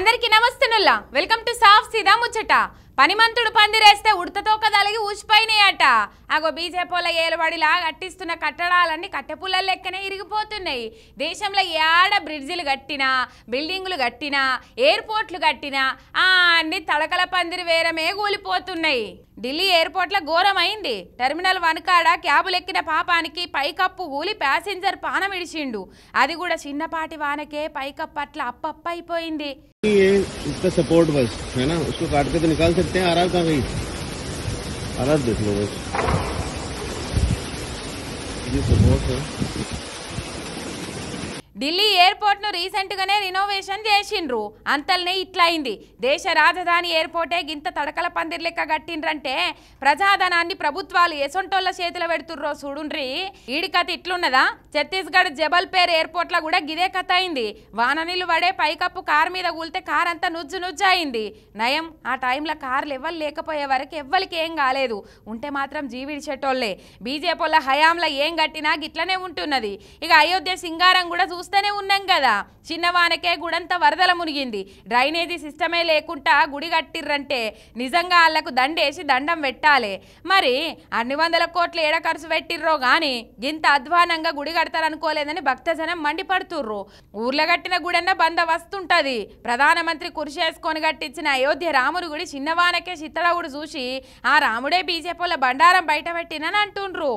అందరికీ నమస్తేనుల్లా welcome to సాఫ్ సీదా ముచ్చట పనిమంతుడు పందిరేస్తే ఉడతతో కదలిగి ఊసిపోయినాయట అగో బీజేపీల ఏలుబడిలా కట్టిస్తున్న కట్టడాలన్నీ కట్టెపుల్లల లెక్కనే ఇరిగిపోతున్నాయి దేశంలో ఏడ బ్రిడ్జిలు కట్టినా బిల్డింగులు కట్టినా ఎయిర్పోర్ట్లు కట్టినా అన్ని తడకల పందిరి వేరమే కూలిపోతున్నాయి ఢిల్లీ ఎయిర్పోర్ట్లో ఘోరమైంది టెర్మినల్ 1 కాడ క్యాబులు ఎక్కిన పాపానికి పైకప్పు కూలి ప్యాసింజర్ పానం ఇడిచిండు అది కూడా చిన్నపాటి వానకే పైకప్పు అట్లా అప్పప్ప అయిపోయింది ये इसका सपोर्ट बस है ना उसको काट के तो निकाल सकते हैं आराम कहाँ गई हालात देख लो बस ये सपोर्ट है ఢిల్లీ ఎయిర్పోర్ట్ ను రీసెంట్ గానే రినోవేషన్ చేసిండ్రు అంతల్నే ఇట్లయింది దేశ రాజధాని ఎయిర్పోర్టే గింత తడకల పందిర్ లెక్క కట్టిండ్రంటే ప్రజాధనాన్ని ప్రభుత్వాలు ఎసొంటోళ్ళ చేతుల పెడుతుర్రో చూడుండ్రి ఈడి కథ ఇట్లున్నదా ఛత్తీస్గఢ్ జబల్పేర్ ఎయిర్పోర్ట్ లో కూడా గిదే కథ అయింది వాన నీళ్లు పడే పైకప్పు కార్ మీద కూలితే కార్ అంతా నుజ్జు నుజ్జు అయింది నయం ఆ టైంలో కార్లు ఎవ్వరు లేకపోయే వరకు ఎవ్వరికి ఏం కాలేదు ఉంటే మాత్రం జీవిడిచేటోళ్లే బీజేపీల హయాంలో ఏం కట్టినా గిట్లనే ఉంటున్నది ఇక అయోధ్య సింగారం కూడా చూస్తూనే ఉన్నాం కదా చిన్నవానకే గుడంతా వరదల మునిగింది డ్రైనేజీ సిస్టమే లేకుండా గుడి కట్టిర్రంటే నిజంగా వాళ్లకు దండేసి దండం పెట్టాలి మరి అన్ని వందల కోట్లు ఏడ ఖర్చు పెట్టిర్రో గాని గింత అధ్వానంగా గుడి కడతారనుకోలేదని భక్తజనం మండిపడుతుర్రు ఊర్లో కట్టిన గుడన్న బందవస్తుంటది ప్రధానమంత్రి కుర్చేసుకొని కట్టించిన అయోధ్య రాముడి గుడి చిన్నవానకే చిత్తడవుడు చూసి ఆ రాముడే బీజేపీల బండారం బయట పెట్టినని అంటుండ్రు